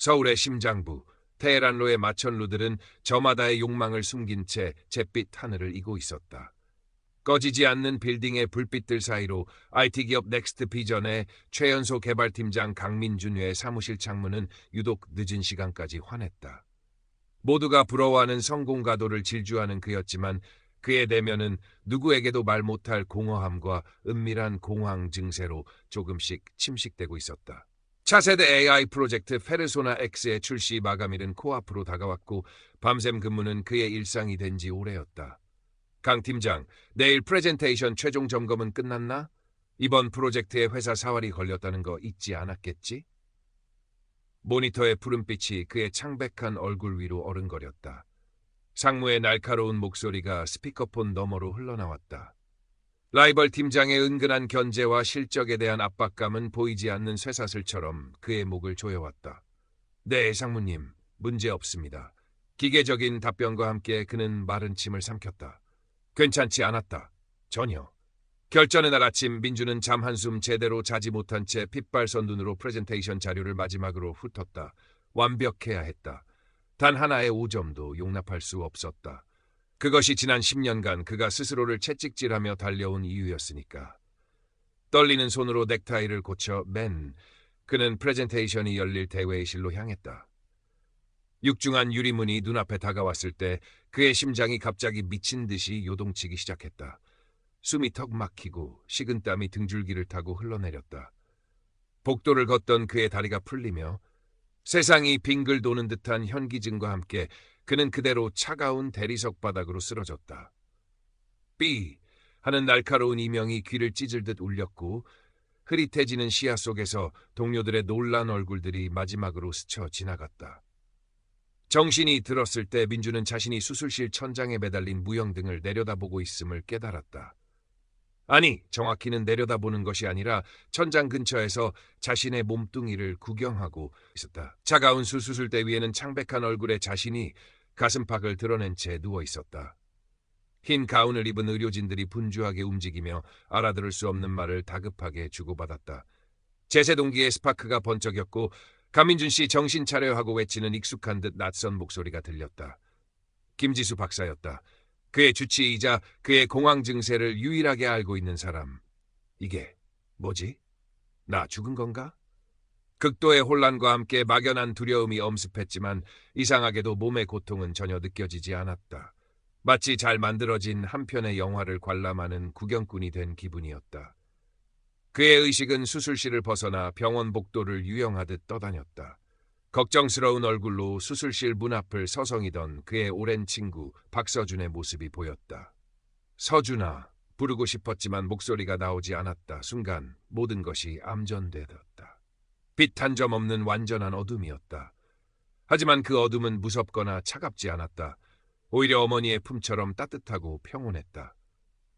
서울의 심장부, 테헤란로의 마천루들은 저마다의 욕망을 숨긴 채 잿빛 하늘을 이고 있었다. 꺼지지 않는 빌딩의 불빛들 사이로 IT 기업 넥스트 비전의 최연소 개발팀장 강민준의 사무실 창문은 유독 늦은 시간까지 환했다. 모두가 부러워하는 성공 가도를 질주하는 그였지만 그의 내면은 누구에게도 말 못할 공허함과 은밀한 공황 증세로 조금씩 침식되고 있었다. 차세대 AI 프로젝트 페르소나 X의 출시 마감일은 코앞으로 다가왔고 밤샘 근무는 그의 일상이 된 지 오래였다. 강 팀장, 내일 프레젠테이션 최종 점검은 끝났나? 이번 프로젝트에 회사 사활이 걸렸다는 거 잊지 않았겠지? 모니터의 푸른빛이 그의 창백한 얼굴 위로 어른거렸다. 상무의 날카로운 목소리가 스피커폰 너머로 흘러나왔다. 라이벌 팀장의 은근한 견제와 실적에 대한 압박감은 보이지 않는 쇠사슬처럼 그의 목을 조여왔다. 네, 상무님, 문제 없습니다. 기계적인 답변과 함께 그는 마른 침을 삼켰다. 괜찮지 않았다. 전혀. 결전의 날 아침 민주는 잠 한숨 제대로 자지 못한 채 핏발선 눈으로 프레젠테이션 자료를 마지막으로 훑었다. 완벽해야 했다. 단 하나의 오점도 용납할 수 없었다. 그것이 지난 10년간 그가 스스로를 채찍질하며 달려온 이유였으니까. 떨리는 손으로 넥타이를 고쳐 그는 프레젠테이션이 열릴 대회의실로 향했다. 육중한 유리문이 눈앞에 다가왔을 때 그의 심장이 갑자기 미친 듯이 요동치기 시작했다. 숨이 턱 막히고 식은땀이 등줄기를 타고 흘러내렸다. 복도를 걷던 그의 다리가 풀리며 세상이 빙글 도는 듯한 현기증과 함께 그는 그대로 차가운 대리석 바닥으로 쓰러졌다. 삐! 하는 날카로운 이명이 귀를 찢을 듯 울렸고 흐릿해지는 시야 속에서 동료들의 놀란 얼굴들이 마지막으로 스쳐 지나갔다. 정신이 들었을 때 민주는 자신이 수술실 천장에 매달린 무영등을 내려다보고 있음을 깨달았다. 아니, 정확히는 내려다보는 것이 아니라 천장 근처에서 자신의 몸뚱이를 구경하고 있었다. 차가운 수술대 위에는 창백한 얼굴의 자신이 가슴팍을 드러낸 채 누워 있었다. 흰 가운을 입은 의료진들이 분주하게 움직이며 알아들을 수 없는 말을 다급하게 주고받았다. 제세동기의 스파크가 번쩍였고 강민준 씨 정신 차려 하고 외치는 익숙한 듯 낯선 목소리가 들렸다. 김지수 박사였다. 그의 주치의이자 그의 공황 증세를 유일하게 알고 있는 사람. 이게 뭐지? 나 죽은 건가? 극도의 혼란과 함께 막연한 두려움이 엄습했지만 이상하게도 몸의 고통은 전혀 느껴지지 않았다. 마치 잘 만들어진 한 편의 영화를 관람하는 구경꾼이 된 기분이었다. 그의 의식은 수술실을 벗어나 병원 복도를 유영하듯 떠다녔다. 걱정스러운 얼굴로 수술실 문 앞을 서성이던 그의 오랜 친구 박서준의 모습이 보였다. 서준아, 부르고 싶었지만 목소리가 나오지 않았다. 순간 모든 것이 암전되었다. 빛 한 점 없는 완전한 어둠이었다. 하지만 그 어둠은 무섭거나 차갑지 않았다. 오히려 어머니의 품처럼 따뜻하고 평온했다.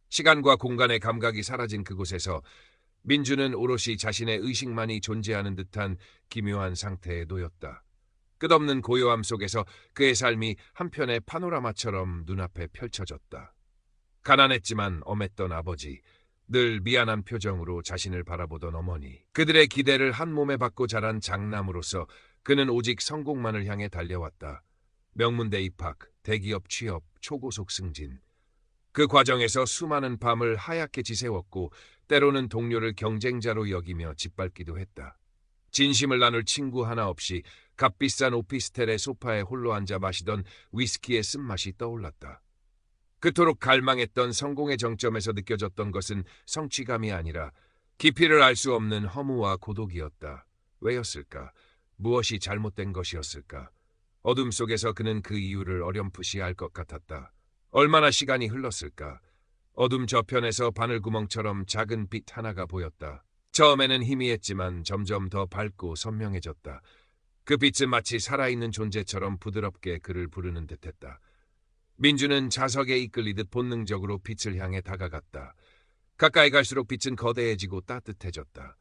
시간과 공간의 감각이 사라진 그곳에서 민주는 오롯이 자신의 의식만이 존재하는 듯한 기묘한 상태에 놓였다. 끝없는 고요함 속에서 그의 삶이 한편의 파노라마처럼 눈앞에 펼쳐졌다. 가난했지만 엄했던 아버지, 늘 미안한 표정으로 자신을 바라보던 어머니, 그들의 기대를 한 몸에 받고 자란 장남으로서 그는 오직 성공만을 향해 달려왔다. 명문대 입학, 대기업 취업, 초고속 승진. 그 과정에서 수많은 밤을 하얗게 지새웠고 때로는 동료를 경쟁자로 여기며 짓밟기도 했다. 진심을 나눌 친구 하나 없이 값비싼 오피스텔의 소파에 홀로 앉아 마시던 위스키의 쓴맛이 떠올랐다. 그토록 갈망했던 성공의 정점에서 느껴졌던 것은 성취감이 아니라 깊이를 알 수 없는 허무와 고독이었다. 왜였을까? 무엇이 잘못된 것이었을까? 어둠 속에서 그는 그 이유를 어렴풋이 알 것 같았다. 얼마나 시간이 흘렀을까? 어둠 저편에서 바늘구멍처럼 작은 빛 하나가 보였다. 처음에는 희미했지만 점점 더 밝고 선명해졌다. 그 빛은 마치 살아있는 존재처럼 부드럽게 그를 부르는 듯했다. 민주는 자석에 이끌리듯 본능적으로 빛을 향해 다가갔다. 가까이 갈수록 빛은 거대해지고 따뜻해졌다.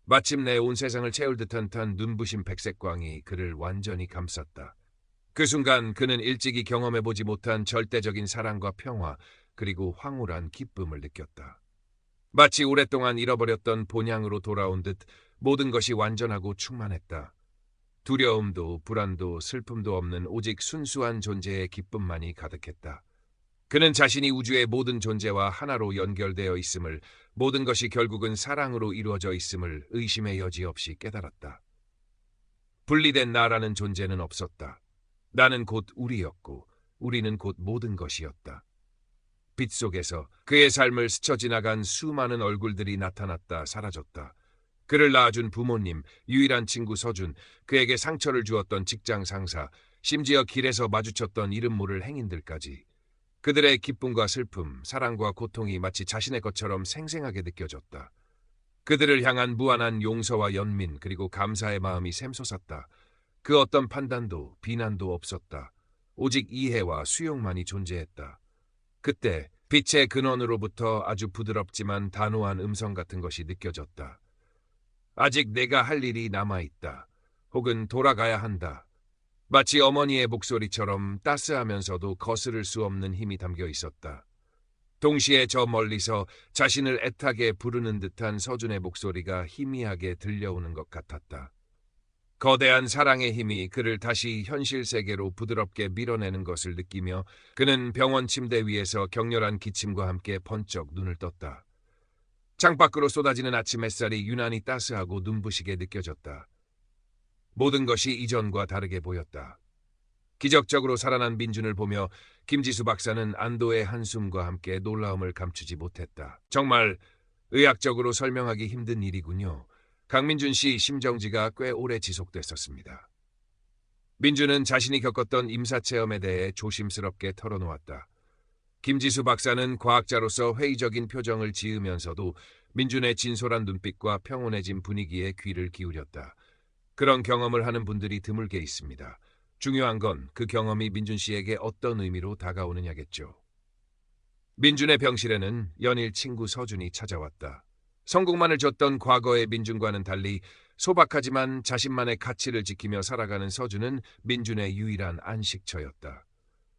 마침내 온 세상을 채울 듯한 눈부신 백색광이 그를 완전히 감쌌다. 그 순간 그는 일찍이 경험해보지 못한 절대적인 사랑과 평화, 그리고 황홀한 기쁨을 느꼈다. 마치 오랫동안 잃어버렸던 본향으로 돌아온 듯 모든 것이 완전하고 충만했다. 두려움도 불안도 슬픔도 없는 오직 순수한 존재의 기쁨만이 가득했다. 그는 자신이 우주의 모든 존재와 하나로 연결되어 있음을, 모든 것이 결국은 사랑으로 이루어져 있음을 의심의 여지 없이 깨달았다. 분리된 나라는 존재는 없었다. 나는 곧 우리였고 우리는 곧 모든 것이었다. 빛 속에서 그의 삶을 스쳐 지나간 수많은 얼굴들이 나타났다 사라졌다. 그를 낳아준 부모님, 유일한 친구 서준, 그에게 상처를 주었던 직장 상사, 심지어 길에서 마주쳤던 이름 모를 행인들까지. 그들의 기쁨과 슬픔, 사랑과 고통이 마치 자신의 것처럼 생생하게 느껴졌다. 그들을 향한 무한한 용서와 연민 그리고 감사의 마음이 샘솟았다. 그 어떤 판단도 비난도 없었다. 오직 이해와 수용만이 존재했다. 그때 빛의 근원으로부터 아주 부드럽지만 단호한 음성 같은 것이 느껴졌다. 아직 내가 할 일이 남아있다. 혹은 돌아가야 한다. 마치 어머니의 목소리처럼 따스하면서도 거스를 수 없는 힘이 담겨 있었다. 동시에 저 멀리서 자신을 애타게 부르는 듯한 서준의 목소리가 희미하게 들려오는 것 같았다. 거대한 사랑의 힘이 그를 다시 현실 세계로 부드럽게 밀어내는 것을 느끼며 그는 병원 침대 위에서 격렬한 기침과 함께 번쩍 눈을 떴다. 창밖으로 쏟아지는 아침 햇살이 유난히 따스하고 눈부시게 느껴졌다. 모든 것이 이전과 다르게 보였다. 기적적으로 살아난 민준을 보며 김지수 박사는 안도의 한숨과 함께 놀라움을 감추지 못했다. 정말 의학적으로 설명하기 힘든 일이군요. 강민준 씨 심정지가 꽤 오래 지속됐었습니다. 민준은 자신이 겪었던 임사체험에 대해 조심스럽게 털어놓았다. 김지수 박사는 과학자로서 회의적인 표정을 지으면서도 민준의 진솔한 눈빛과 평온해진 분위기에 귀를 기울였다. 그런 경험을 하는 분들이 드물게 있습니다. 중요한 건 그 경험이 민준 씨에게 어떤 의미로 다가오느냐겠죠. 민준의 병실에는 연일 친구 서준이 찾아왔다. 성공만을 줬던 과거의 민준과는 달리 소박하지만 자신만의 가치를 지키며 살아가는 서준은 민준의 유일한 안식처였다.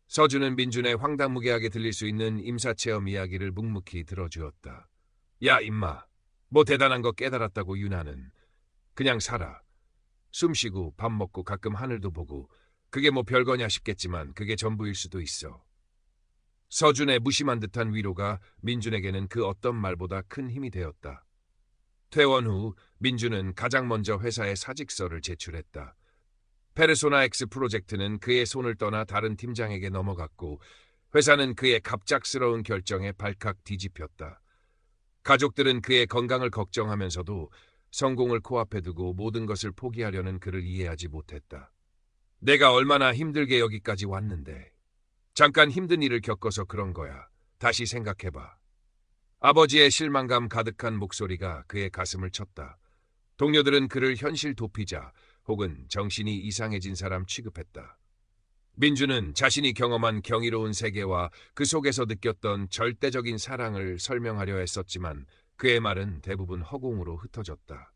서준은 민준의 황당무계하게 들릴 수 있는 임사체험 이야기를 묵묵히 들어주었다. 야 임마, 뭐 대단한 거 깨달았다고 유나는. 그냥 살아. 숨쉬고 밥 먹고 가끔 하늘도 보고 그게 뭐 별거냐 싶겠지만 그게 전부일 수도 있어. 서준의 무심한 듯한 위로가 민준에게는 그 어떤 말보다 큰 힘이 되었다. 퇴원 후 민준은 가장 먼저 회사에 사직서를 제출했다. 페르소나 X 프로젝트는 그의 손을 떠나 다른 팀장에게 넘어갔고 회사는 그의 갑작스러운 결정에 발칵 뒤집혔다. 가족들은 그의 건강을 걱정하면서도 성공을 코앞에 두고 모든 것을 포기하려는 그를 이해하지 못했다. 내가 얼마나 힘들게 여기까지 왔는데. 잠깐 힘든 일을 겪어서 그런 거야. 다시 생각해봐. 아버지의 실망감 가득한 목소리가 그의 가슴을 쳤다. 동료들은 그를 현실 도피자 혹은 정신이 이상해진 사람 취급했다. 민주는 자신이 경험한 경이로운 세계와 그 속에서 느꼈던 절대적인 사랑을 설명하려 했었지만 그의 말은 대부분 허공으로 흩어졌다.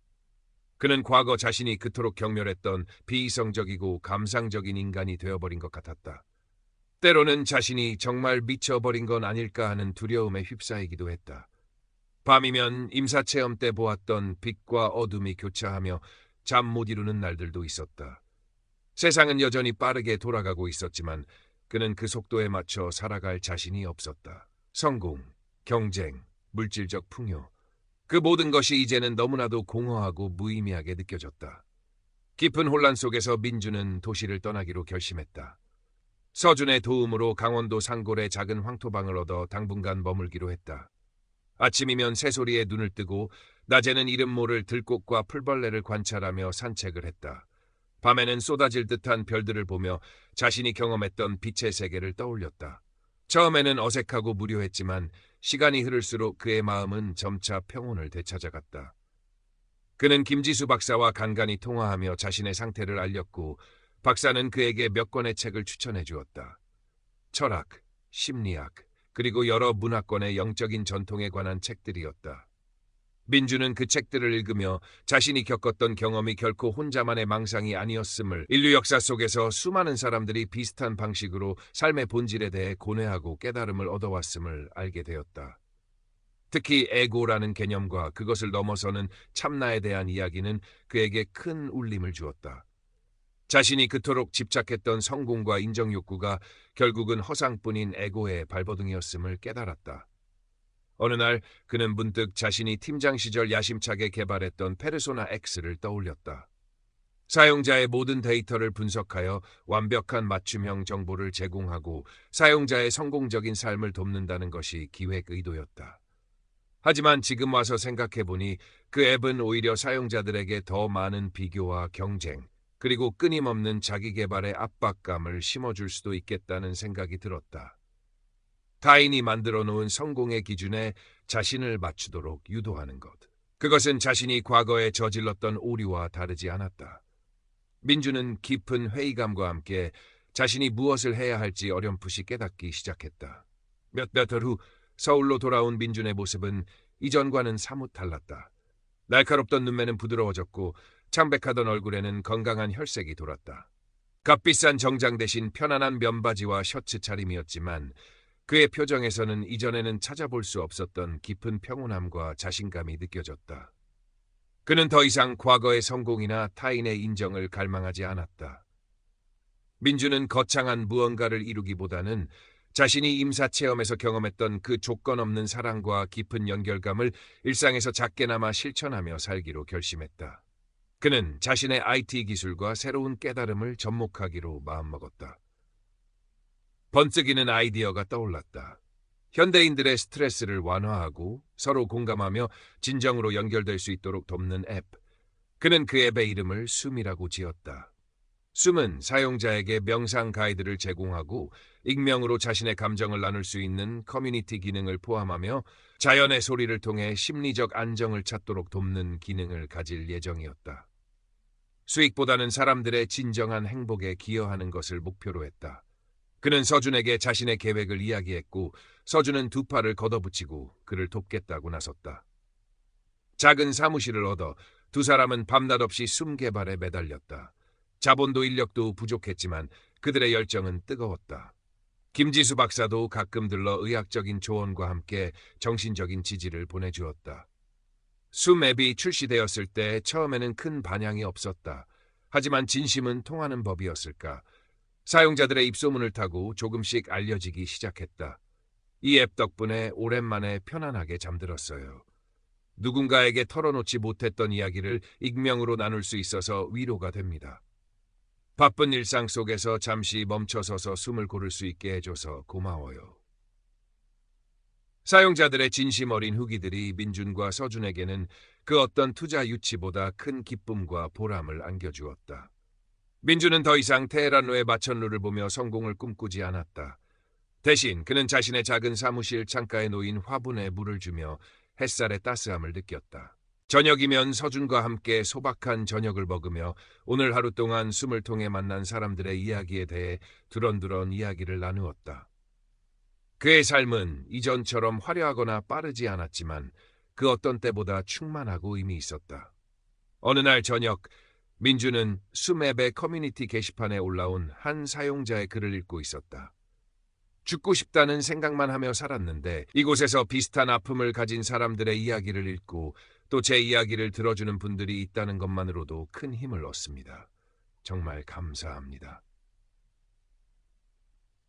그는 과거 자신이 그토록 경멸했던 비이성적이고 감상적인 인간이 되어버린 것 같았다. 때로는 자신이 정말 미쳐버린 건 아닐까 하는 두려움에 휩싸이기도 했다. 밤이면 임사체험 때 보았던 빛과 어둠이 교차하며 잠 못 이루는 날들도 있었다. 세상은 여전히 빠르게 돌아가고 있었지만 그는 그 속도에 맞춰 살아갈 자신이 없었다. 성공, 경쟁, 물질적 풍요. 그 모든 것이 이제는 너무나도 공허하고 무의미하게 느껴졌다. 깊은 혼란 속에서 민주는 도시를 떠나기로 결심했다. 서준의 도움으로 강원도 산골의 작은 황토방을 얻어 당분간 머물기로 했다. 아침이면 새소리에 눈을 뜨고 낮에는 이름 모를 들꽃과 풀벌레를 관찰하며 산책을 했다. 밤에는 쏟아질 듯한 별들을 보며 자신이 경험했던 빛의 세계를 떠올렸다. 처음에는 어색하고 무료했지만 시간이 흐를수록 그의 마음은 점차 평온을 되찾아갔다. 그는 김지수 박사와 간간히 통화하며 자신의 상태를 알렸고 박사는 그에게 몇 권의 책을 추천해 주었다. 철학, 심리학, 그리고 여러 문화권의 영적인 전통에 관한 책들이었다. 민주는 그 책들을 읽으며 자신이 겪었던 경험이 결코 혼자만의 망상이 아니었음을, 인류 역사 속에서 수많은 사람들이 비슷한 방식으로 삶의 본질에 대해 고뇌하고 깨달음을 얻어왔음을 알게 되었다. 특히 에고라는 개념과 그것을 넘어서는 참나에 대한 이야기는 그에게 큰 울림을 주었다. 자신이 그토록 집착했던 성공과 인정 욕구가 결국은 허상뿐인 에고의 발버둥이었음을 깨달았다. 어느 날 그는 문득 자신이 팀장 시절 야심차게 개발했던 페르소나 X를 떠올렸다. 사용자의 모든 데이터를 분석하여 완벽한 맞춤형 정보를 제공하고 사용자의 성공적인 삶을 돕는다는 것이 기획 의도였다. 하지만 지금 와서 생각해보니 그 앱은 오히려 사용자들에게 더 많은 비교와 경쟁, 그리고 끊임없는 자기 개발의 압박감을 심어줄 수도 있겠다는 생각이 들었다. 타인이 만들어 놓은 성공의 기준에 자신을 맞추도록 유도하는 것. 그것은 자신이 과거에 저질렀던 오류와 다르지 않았다. 민주는 깊은 회의감과 함께 자신이 무엇을 해야 할지 어렴풋이 깨닫기 시작했다. 몇 달 후 서울로 돌아온 민준의 모습은 이전과는 사뭇 달랐다. 날카롭던 눈매는 부드러워졌고 창백하던 얼굴에는 건강한 혈색이 돌았다. 값비싼 정장 대신 편안한 면바지와 셔츠 차림이었지만 그의 표정에서는 이전에는 찾아볼 수 없었던 깊은 평온함과 자신감이 느껴졌다. 그는 더 이상 과거의 성공이나 타인의 인정을 갈망하지 않았다. 민주는 거창한 무언가를 이루기보다는 자신이 임사체험에서 경험했던 그 조건 없는 사랑과 깊은 연결감을 일상에서 작게나마 실천하며 살기로 결심했다. 그는 자신의 IT 기술과 새로운 깨달음을 접목하기로 마음먹었다. 번뜩이는 아이디어가 떠올랐다. 현대인들의 스트레스를 완화하고 서로 공감하며 진정으로 연결될 수 있도록 돕는 앱. 그는 그 앱의 이름을 숨이라고 지었다. 숨은 사용자에게 명상 가이드를 제공하고 익명으로 자신의 감정을 나눌 수 있는 커뮤니티 기능을 포함하며 자연의 소리를 통해 심리적 안정을 찾도록 돕는 기능을 가질 예정이었다. 수익보다는 사람들의 진정한 행복에 기여하는 것을 목표로 했다. 그는 서준에게 자신의 계획을 이야기했고 서준은 두 팔을 걷어붙이고 그를 돕겠다고 나섰다. 작은 사무실을 얻어 두 사람은 밤낮 없이 숨 개발에 매달렸다. 자본도 인력도 부족했지만 그들의 열정은 뜨거웠다. 김지수 박사도 가끔 들러 의학적인 조언과 함께 정신적인 지지를 보내주었다. 숨 앱이 출시되었을 때 처음에는 큰 반향이 없었다. 하지만 진심은 통하는 법이었을까? 사용자들의 입소문을 타고 조금씩 알려지기 시작했다. 이 앱 덕분에 오랜만에 편안하게 잠들었어요. 누군가에게 털어놓지 못했던 이야기를 익명으로 나눌 수 있어서 위로가 됩니다. 바쁜 일상 속에서 잠시 멈춰서서 숨을 고를 수 있게 해줘서 고마워요. 사용자들의 진심 어린 후기들이 민준과 서준에게는 그 어떤 투자 유치보다 큰 기쁨과 보람을 안겨주었다. 민준은 더 이상 테헤란로의 마천루를 보며 성공을 꿈꾸지 않았다. 대신 그는 자신의 작은 사무실 창가에 놓인 화분에 물을 주며 햇살의 따스함을 느꼈다. 저녁이면 서준과 함께 소박한 저녁을 먹으며 오늘 하루 동안 숨을 통해 만난 사람들의 이야기에 대해 두런두런 이야기를 나누었다. 그의 삶은 이전처럼 화려하거나 빠르지 않았지만 그 어떤 때보다 충만하고 의미 있었다. 어느 날 저녁, 민주는 숨앱의 커뮤니티 게시판에 올라온 한 사용자의 글을 읽고 있었다. 죽고 싶다는 생각만 하며 살았는데 이곳에서 비슷한 아픔을 가진 사람들의 이야기를 읽고 또 제 이야기를 들어주는 분들이 있다는 것만으로도 큰 힘을 얻습니다. 정말 감사합니다.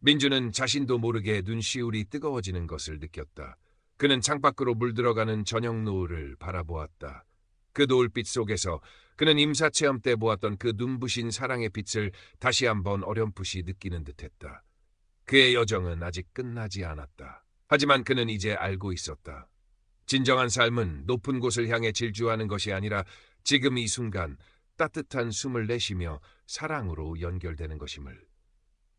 민주는 자신도 모르게 눈시울이 뜨거워지는 것을 느꼈다. 그는 창밖으로 물들어가는 저녁 노을을 바라보았다. 그 노을빛 속에서 그는 임사체험 때 보았던 그 눈부신 사랑의 빛을 다시 한번 어렴풋이 느끼는 듯했다. 그의 여정은 아직 끝나지 않았다. 하지만 그는 이제 알고 있었다. 진정한 삶은 높은 곳을 향해 질주하는 것이 아니라 지금 이 순간 따뜻한 숨을 내쉬며 사랑으로 연결되는 것임을.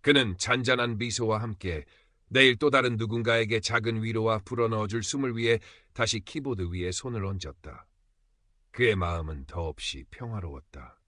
그는 잔잔한 미소와 함께 내일 또 다른 누군가에게 작은 위로와 불어넣어줄 숨을 위해 다시 키보드 위에 손을 얹었다. 그의 마음은 더없이 평화로웠다.